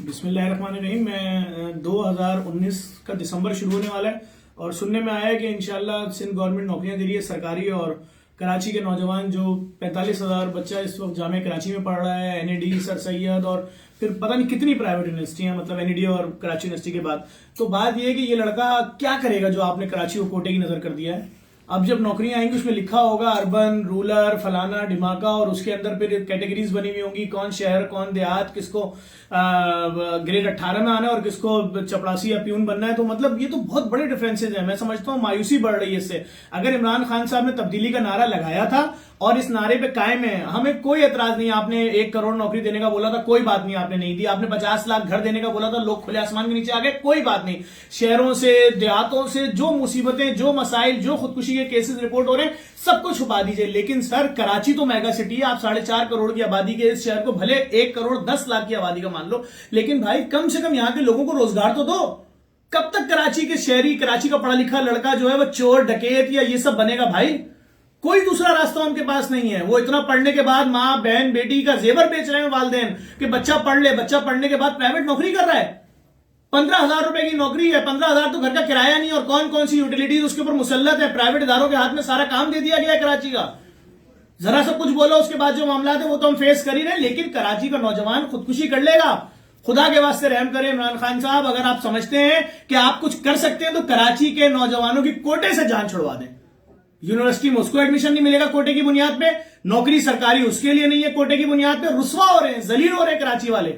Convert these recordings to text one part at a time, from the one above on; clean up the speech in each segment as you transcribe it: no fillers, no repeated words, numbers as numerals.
بسم اللہ الرحمن الرحیم. میں 2019 کا دسمبر شروع ہونے والا ہے اور سننے میں آیا ہے کہ انشاءاللہ سندھ گورنمنٹ نوکریاں دے رہی ہے سرکاری. اور کراچی کے نوجوان جو 45,000 بچہ اس وقت جامعہ کراچی میں پڑھ رہا ہے, این ای ڈی, سر سید اور پھر پتہ نہیں کتنی پرائیویٹ یونیورسٹیاں, مطلب این ای ڈی اور کراچی یونیورسٹی کے بعد. تو بات یہ ہے کہ یہ لڑکا کیا کرے گا جو آپ نے کراچی کو کوٹے کی نظر کر دیا ہے. اب جب نوکریاں آئیں گی اس میں لکھا ہوگا اربن, رولر, فلانا, ڈھماکا, اور اس کے اندر پھر کیٹیگریز بنی ہوئی ہوں گی, کون شہر کون دیہات, کس کو گریڈ 18 میں آنا ہے اور کس کو چپڑاسی یا پیون بننا ہے. تو مطلب یہ تو بہت بڑے ڈفرینسز ہیں. میں سمجھتا ہوں مایوسی بڑھ رہی ہے اس سے. اگر عمران خان صاحب نے تبدیلی کا نعرہ لگایا تھا اور اس نعرے پہ قائم ہے, ہمیں کوئی اعتراض نہیں. آپ نے 1 کروڑ نوکری دینے کا بولا تھا, کوئی بات نہیں, آپ نے نہیں دی. آپ نے 50 لاکھ گھر دینے کا بولا تھا, لوگ کھلے آسمان کے نیچے آ گئے, کوئی بات نہیں. شہروں سے, دیہاتوں سے جو مصیبتیں, جو مسائل, جو خودکشی کے کیسز رپورٹ ہو رہے ہیں, سب کو چھپا دیجئے. لیکن سر کراچی تو میگا سٹی ہے. آپ 4.5 کروڑ کی آبادی کے اس شہر کو بھلے 1 کروڑ 10 لاکھ کی آبادی کا مان لو, لیکن بھائی کم سے کم یہاں کے لوگوں کو روزگار تو دو. کب تک کراچی کے شہری, کراچی کا پڑھا لکھا لڑکا جو ہے وہ چور, ڈکیت یا یہ سب بنے گا بھائی؟ کوئی دوسرا راستہ ان کے پاس نہیں ہے. وہ اتنا پڑھنے کے بعد ماں بہن بیٹی کا زیور بیچ رہے ہیں والدین کہ بچہ پڑھ لے. بچہ پڑھنے کے بعد پرائیویٹ نوکری کر رہا ہے, 15,000 روپے کی نوکری ہے. 15,000 تو گھر کا کرایہ نہیں, اور کون کون سی یوٹیلیٹیز اس کے اوپر مسلط ہے. پرائیویٹ اداروں کے ہاتھ میں سارا کام دے دیا گیا ہے کراچی کا. ذرا سا کچھ بولو اس کے بعد جو معاملات ہیں وہ تو ہم فیس کر ہی رہے ہیں. لیکن کراچی کا نوجوان خودکشی کر لے گا. خدا کے واسطے رحم کریں عمران خان صاحب, اگر آپ سمجھتے ہیں کہ آپ کچھ کر سکتے ہیں تو کراچی کے نوجوانوں کی کوٹے سے جان چھڑوا دیں. یونیورسٹی میں اس کو ایڈمیشن نہیں ملے گا کوٹے کی بنیاد پہ, نوکری سرکاری اس کے لیے نہیں ہے کوٹے کی بنیاد پہ. رسوا ہو رہے ہیں, ذلیل ہو رہے ہیں کراچی والے.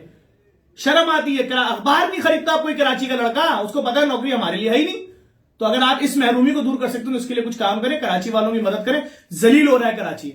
شرم آتی ہے. اخبار نہیں خریدتا کوئی کراچی کا لڑکا, اس کو پتا ہے نوکری ہمارے لیے ہے ہی نہیں. تو اگر آپ اس محرومی کو دور کر سکتے ہیں تو اس کے لیے کچھ کام کریں, کراچی والوں کی مدد کریں. ذلیل ہو رہا ہے کراچی.